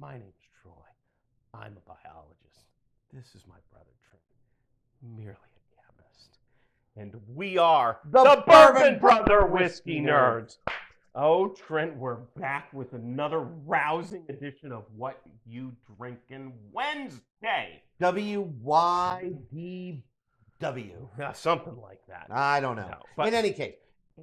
My name's Troy. I'm a biologist. This is my brother Trent, merely a chemist. And we are The Bourbon Bourbon Brother Whiskey Whiskey Nerds. Oh, Trent, we're back with another rousing edition of What You Drinkin' Wednesday. WYDW. Something like that. I don't know. No, but- In any case,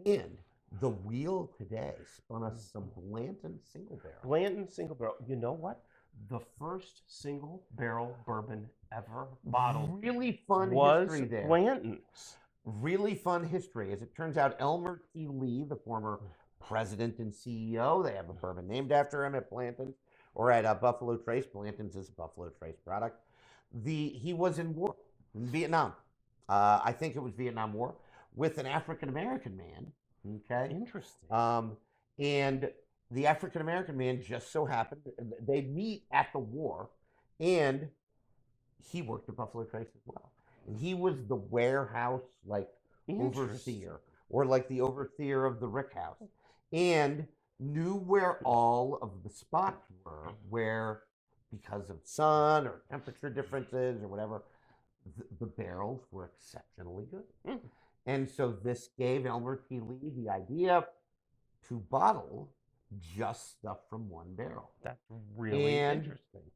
and the wheel today spun us some Blanton single barrel. Blanton single barrel. You know what? The first single barrel bourbon ever bottled Really fun was history there. Blanton's. Really fun history. As it turns out, Elmer T. Lee, the former president and CEO, they have a bourbon named after him at Blanton's or at Buffalo Trace. Blanton's is a Buffalo Trace product. He was in war in Vietnam. I think it was Vietnam War with an African-American man. Okay. Interesting. And the African-American man just so happened, they meet at the war, and he worked at Buffalo Trace as well. And he was the warehouse, like, overseer, or like the overseer of the Rick House, and knew where all of the spots were, where, because of sun or temperature differences or whatever, the barrels were exceptionally good. And so this gave Elmer T. Lee the idea to bottle just stuff from one barrel. That's really interesting.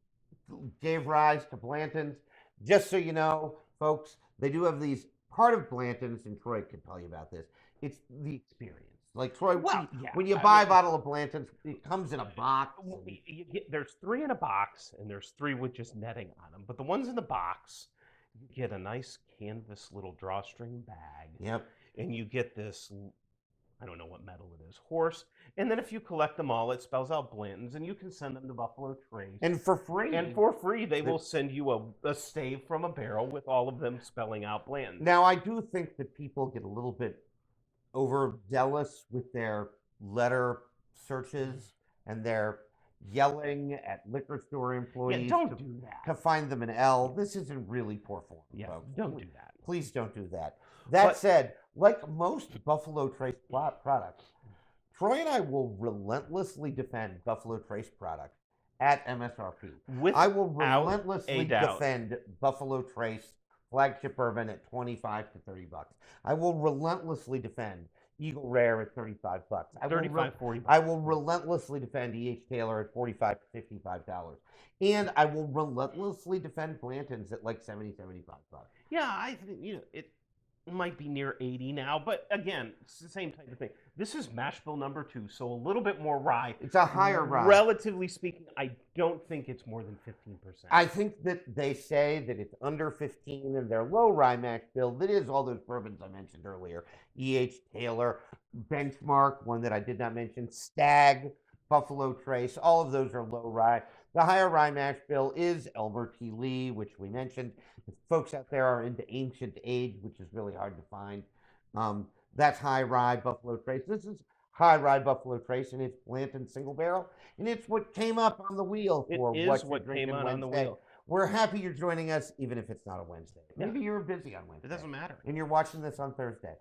Gave rise to Blanton's. Just so you know, folks, they do have these, part of Blanton's, and Troy can tell you about this, it's the experience. Like, Troy, when you buy a bottle of Blanton's, it comes in a box. There's 3 in a box, and there's 3 with just netting on them. But the ones in the box, you get a nice canvas little drawstring bag. Yep. And you get this, I don't know what metal it is, horse. And then if you collect them all, it spells out Blanton's, and you can send them to Buffalo Trace. And for free. And for free, they will send you a stave from a barrel with all of them spelling out Blanton's. Now, I do think that people get a little bit overzealous with their letter searches, and they're yelling at liquor store employees do that. to find them an L. This isn't really poor form, folks. Don't do that. Please don't do that. That said, like most Buffalo Trace products, Troy and I will relentlessly defend Buffalo Trace products at MSRP. I will relentlessly defend Buffalo Trace flagship bourbon at $25 to $30. I will relentlessly defend Eagle Rare at $35. $40. I will relentlessly defend E.H. Taylor at $45 to $55. And I will relentlessly defend Blanton's at like $70, $75. Yeah, I think it might be near 80 now, but again, it's the same type of thing. This is mash bill number 2, so a little bit more rye. It's a higher rye. Relatively speaking, I don't think it's more than 15%. I think that they say that it's under 15 in their low rye mash bill. That is all those bourbons I mentioned earlier. E.H. Taylor, Benchmark, one that I did not mention, Stag, Buffalo Trace, all of those are low rye. The higher rye mash bill is Elmer T. Lee, which we mentioned. If folks out there are into ancient age, which is really hard to find, that's high rye Buffalo Trace. This is high rye Buffalo Trace, and it's Blanton single barrel, and it's what came up on the wheel for what came out on the wheel. We're happy you're joining us, even if it's not a Wednesday. Maybe you're busy on Wednesday. It doesn't matter. And you're watching this on Thursday.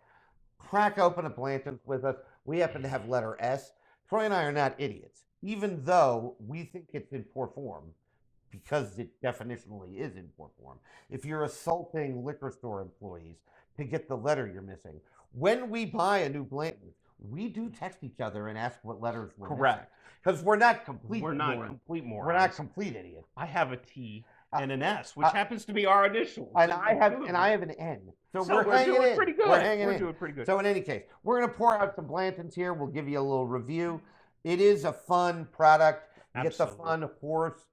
Crack open a Blanton's with us. We happen to have letter S. Troy and I are not idiots, even though we think it's in poor form, because it definitionally is in poor form. If you're assaulting liquor store employees to get the letter you're missing, when we buy a new Blanton, we do text each other and ask what letters we're missing. Because we're not complete morons. We're not complete idiots. I have a T and an S, which happens to be our initials. And I have an N. So we're doing pretty good. We're doing pretty good. So in any case, we're going to pour out some Blantons here. We'll give you a little review. It is a fun product. You get the fun horse.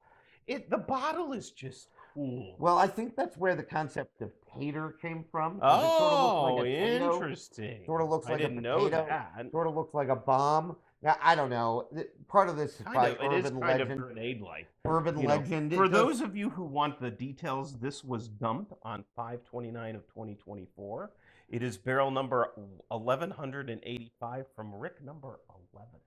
The bottle is just cool. Well, I think that's where the concept of tater came from. Oh, interesting. Sort of looks like a potato. I didn't know that. Sort of looks like a bomb. Now, I don't know. Part of this is probably urban legend. Kind of grenade-like. Urban legend. For those of you who want the details, this was dumped on 5/29 of 2024. It is barrel number 1185 from Rick number 11.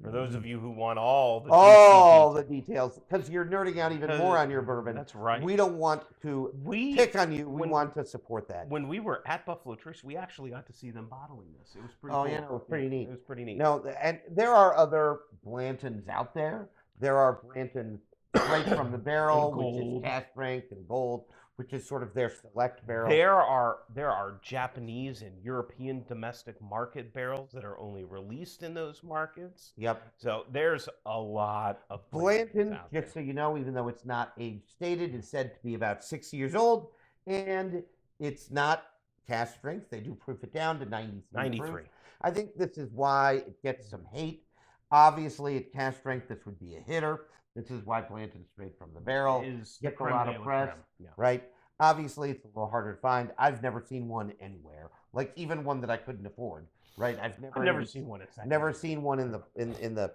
For those of you who want all the details, because you're nerding out even more on your bourbon. That's right. We don't want to pick on you. We want to support that. When we were at Buffalo Trace, we actually got to see them bottling this. It was pretty cool. Oh, yeah, it was pretty neat. It was pretty neat. No, and there are other Blantons out there. There are Blanton straight from the barrel, which is gold. cast strength, and gold, which is sort of their select barrel. There are Japanese and European domestic market barrels that are only released in those markets. Yep. So there's a lot of Blanton, out there. just so you know, even though it's not age stated, is said to be about 6 years old, and it's not cast strength. They do proof it down to 93. 93. Proof. I think this is why it gets some hate. Obviously, at cast strength, this would be a hitter. This is why Blanton straight from the barrel gets a lot of press, right? Obviously, it's a little harder to find. I've never seen one anywhere, like even one that I couldn't afford, right? I've never seen one. Never seen one in the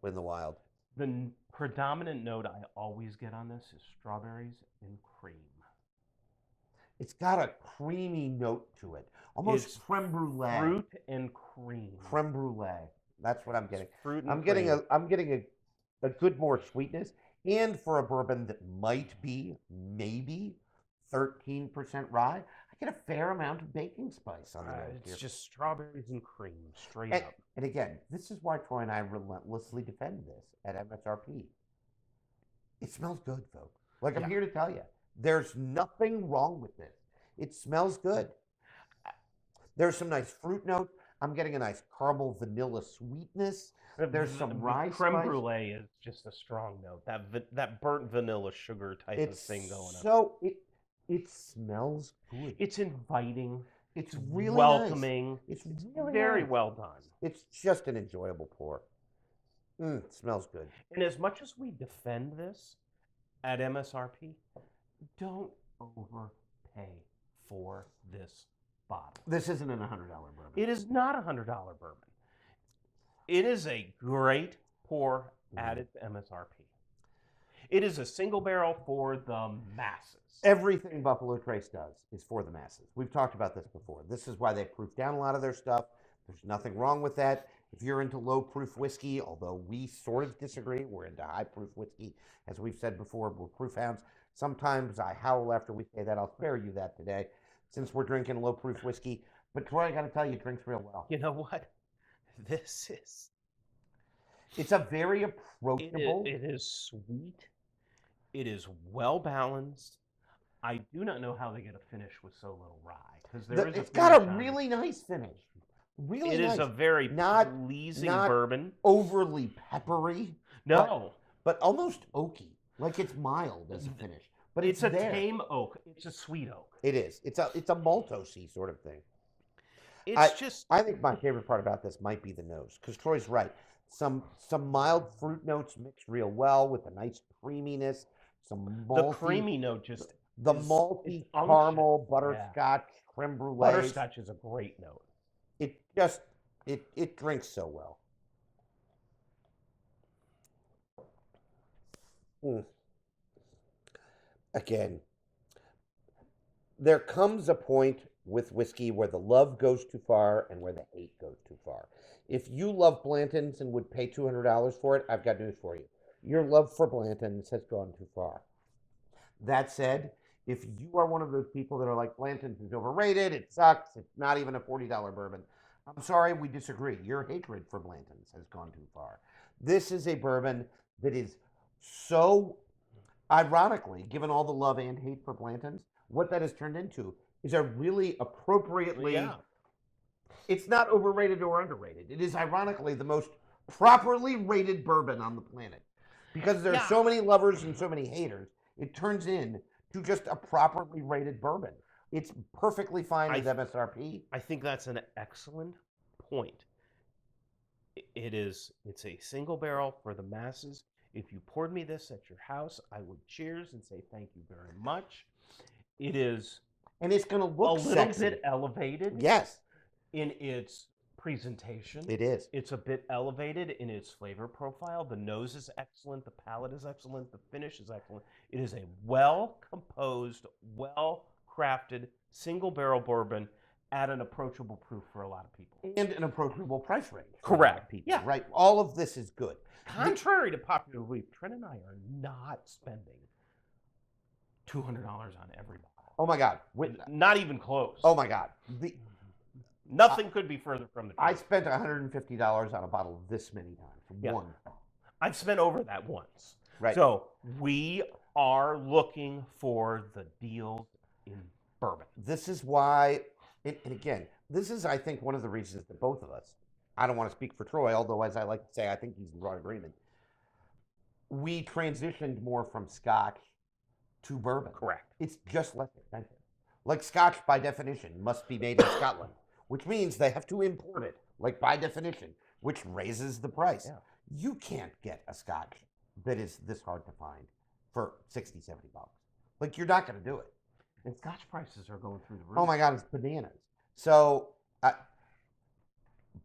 wild. The predominant note I always get on this is strawberries and cream. It's got a creamy note to it, almost It's creme brulee. Fruit and cream. Creme brulee. That's what I'm getting. Fruit and I'm cream. getting a good more sweetness, and for a bourbon that might be maybe 13% rye, I get a fair amount of baking spice on the nose It's here. just strawberries and cream, straight up. And again, this is why Troy and I relentlessly defend this at MSRP. It smells good, folks. Like, I'm here to tell you, there's nothing wrong with this. It smells good. There's some nice fruit notes. I'm getting a nice caramel vanilla sweetness. There's some rye creme spice. brulee is just a strong note. That burnt vanilla sugar type of thing going on. So it smells good. It's inviting. It's really welcoming. Nice. It's really very nice. well done. It's just an enjoyable pour. It smells good. And as much as we defend this at MSRP, don't overpay for this bottle. This isn't an $100 bourbon. It is not a $100 bourbon. It is a great pour at its MSRP. It is a single barrel for the masses. Everything Buffalo Trace does is for the masses. We've talked about this before. This is why they proof down a lot of their stuff. There's nothing wrong with that. If you're into low proof whiskey, although we sort of disagree, we're into high proof whiskey. As we've said before, we're proof hounds. Sometimes I howl after we say that. I'll spare you that today, since we're drinking low proof whiskey. But Troy, I got to tell you, it drinks real well. You know what? This is... It's a very approachable... It is sweet. It is well balanced. I do not know how they get a finish with so little rye. It's got a really nice finish. Really nice. It is a very pleasing bourbon. Overly peppery. No. But almost oaky. Like it's mild as a finish. But it's a tame oak. It's a sweet oak. It is. It's a maltosey sort of thing. I think my favorite part about this might be the nose, because Troy's right. Some mild fruit notes mixed real well with a nice creaminess. Some malty, the creamy note just the malty caramel butterscotch creme brulee. Butterscotch is a great note. It just it drinks so well. Again, there comes a point with whiskey where the love goes too far and where the hate goes too far. If you love Blantons and would pay $200 for it, I've got news for you. Your love for Blantons has gone too far. That said, if you are one of those people that are like, Blanton's is overrated, it sucks, it's not even a $40 bourbon, I'm sorry, we disagree. Your hatred for Blanton's has gone too far. This is a bourbon that is so, ironically, given all the love and hate for Blanton's, what that has turned into is a really appropriately, it's not overrated or underrated. It is ironically the most properly rated bourbon on the planet. Because there are so many lovers and so many haters, it turns in to just a properly rated bourbon. It's perfectly fine with MSRP. I think that's an excellent point. It's a single barrel for the masses. If you poured me this at your house, I would cheers and say thank you very much. It is, and it's going to look a little bit elevated. Yes, in its presentation. It is. It's a bit elevated in its flavor profile. The nose is excellent. The palate is excellent. The finish is excellent. It is a well-composed, well-crafted, single-barrel bourbon at an approachable proof for a lot of people. And an approachable price range. Correct. People, right? All of this is good. Contrary to popular belief, Trent and I are not spending $200 on every bottle. Oh, my God. Not even close. Oh, my God. Nothing could be further from the truth. I spent $150 on a bottle this many times. One. I've spent over that once. Right. So we are looking for the deals in bourbon. This is why, and again, this is, I think, one of the reasons that both of us, I don't want to speak for Troy, although, as I like to say, I think he's in broad agreement, we transitioned more from Scotch to bourbon. Correct. It's just less expensive. Like Scotch, by definition, must be made in Scotland, which means they have to import it, like by definition, which raises the price. Yeah. You can't get a Scotch that is this hard to find for 60, 70 bucks. Like, you're not going to do it. And Scotch prices are going through the roof. Oh my God, it's bananas. So,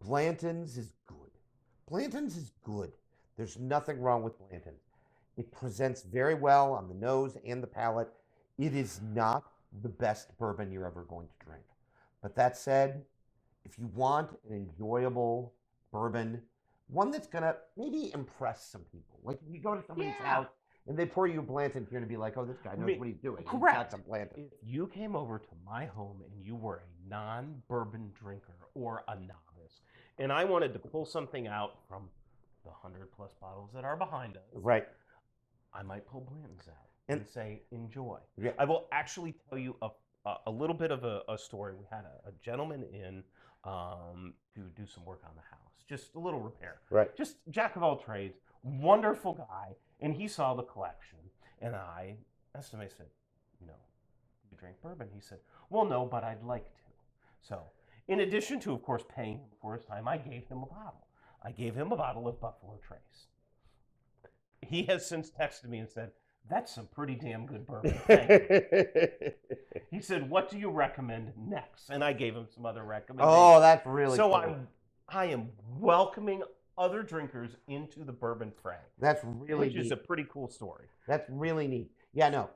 Blanton's is good. Blanton's is good. There's nothing wrong with Blanton's. It presents very well on the nose and the palate. It is not the best bourbon you're ever going to drink. But that said, if you want an enjoyable bourbon, one that's going to maybe impress some people. Like if you go to somebody's house and they pour you a Blanton, you're going to be like, oh, this guy knows what he's doing. Correct. He's got some Blanton. If you came over to my home and you were a non-bourbon drinker or a novice, and I wanted to pull something out from the 100+ bottles that are behind us, Right. I might pull Blanton's out and say, enjoy. Yeah. I will actually tell you a little bit of a story. We had a gentleman in to do some work on the house, just a little repair. Right. Just jack of all trades, wonderful guy. And he saw the collection, and I asked him, I said, you know, do you drink bourbon? He said, well, no, but I'd like to. So in addition to, of course, paying him for his time, I gave him a bottle. I gave him a bottle of Buffalo Trace. He has since texted me and said, that's some pretty damn good bourbon. Thank you. He said, what do you recommend next? And I gave him some other recommendations. Oh, that's really so cool. I am welcoming other drinkers into the bourbon fray. That's really neat. Which is a pretty cool story. That's really neat. Yeah, no.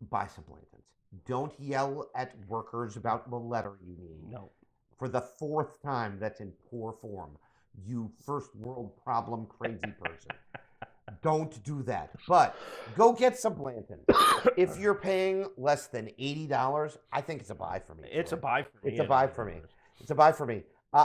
Buy some Blantons. Don't yell at workers about the letter you need. No. For the fourth time, that's in poor form. You first world problem crazy person. Don't do that. But go get some Blanton. If you're paying less than $80, I think it's a buy for me. It's a buy for me. It's a buy for me. It's a buy for me.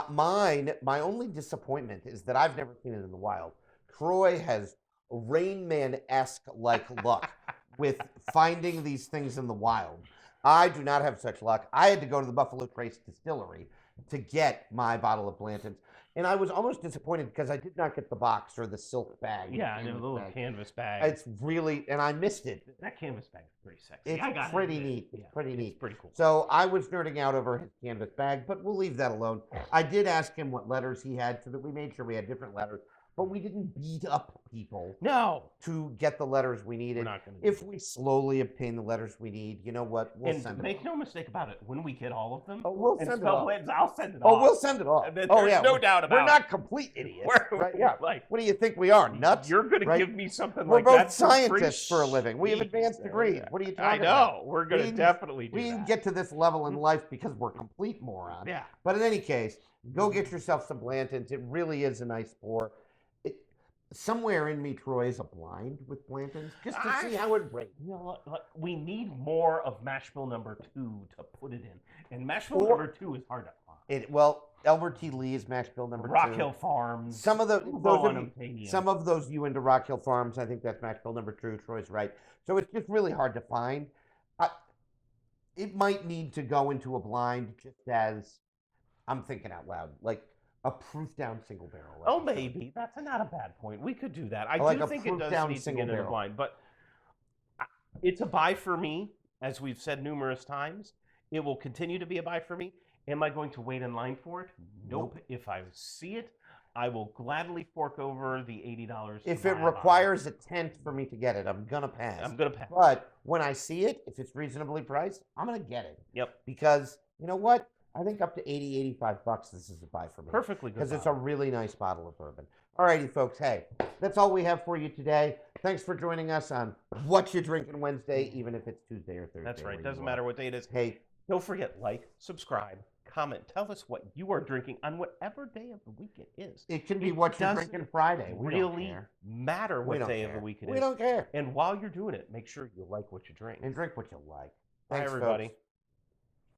My only disappointment is that I've never seen it in the wild. Troy has Rain Man-esque like luck with finding these things in the wild. I do not have such luck. I had to go to the Buffalo Trace distillery to get my bottle of Blanton's. And I was almost disappointed because I did not get the box or the silk bag. Yeah, and a little canvas bag. It's really, and I missed it. That canvas bag is pretty sexy. It's pretty neat. It's pretty neat. It's pretty cool. So I was nerding out over his canvas bag, but we'll leave that alone. I did ask him what letters he had so that we made sure we had different letters, but we didn't beat up people to get the letters we needed. We're not gonna if we slowly obtain the letters we need, you know what? We'll send them. Make no mistake about it. When we get all of them, we'll send it off. I'll send it off. Oh, we'll send it off. There's yeah, no doubt about it. We're not complete idiots. Right? Yeah. Like, what do you think we are, nuts? You're going right? to give me something We're like both that. scientists for a living. We have advanced degrees. What are you talking about? I know. We're going to definitely do that. We didn't get to this level in life because we're complete morons. Yeah. But in any case, go get yourself some Blantons. It really is a nice pour. Somewhere in me, Troy, is a blind with Blantons, just to see how it rates. You know, we need more of mash bill number 2 to put it in. And mash bill number 2 is hard to find. Well, Elmer T. Lee is mash bill number 2. Rock Hill Farms. Some of those you into Rock Hill Farms, I think that's mash bill number 2. Troy's right. So it's just really hard to find. It might need to go into a blind, just as I'm thinking out loud, like a proof down single barrel. Oh, maybe. That's not a bad point. We could do that. I do think it does need to get in a blind, but it's a buy for me, as we've said numerous times. It will continue to be a buy for me. Am I going to wait in line for it? Nope. If I see it, I will gladly fork over the $80. If it requires a tent for me to get it, I'm going to pass. But when I see it, if it's reasonably priced, I'm going to get it. Yep. Because, you know what? I think up to $80, $85, this is a buy for me. Perfectly good. Because it's a really nice bottle of bourbon. All righty, folks. Hey, that's all we have for you today. Thanks for joining us on What You Drinking Wednesday, even if it's Tuesday or Thursday. That's right. Doesn't matter what day it is. Hey, don't forget, like, subscribe, comment. Tell us what you are drinking on whatever day of the week it is. It can be What You're Drinking Friday. We don't care. Matter what day of the week it is. We don't care. And while you're doing it, make sure you like what you drink. And drink what you like. Bye, Thanks, everybody. Folks.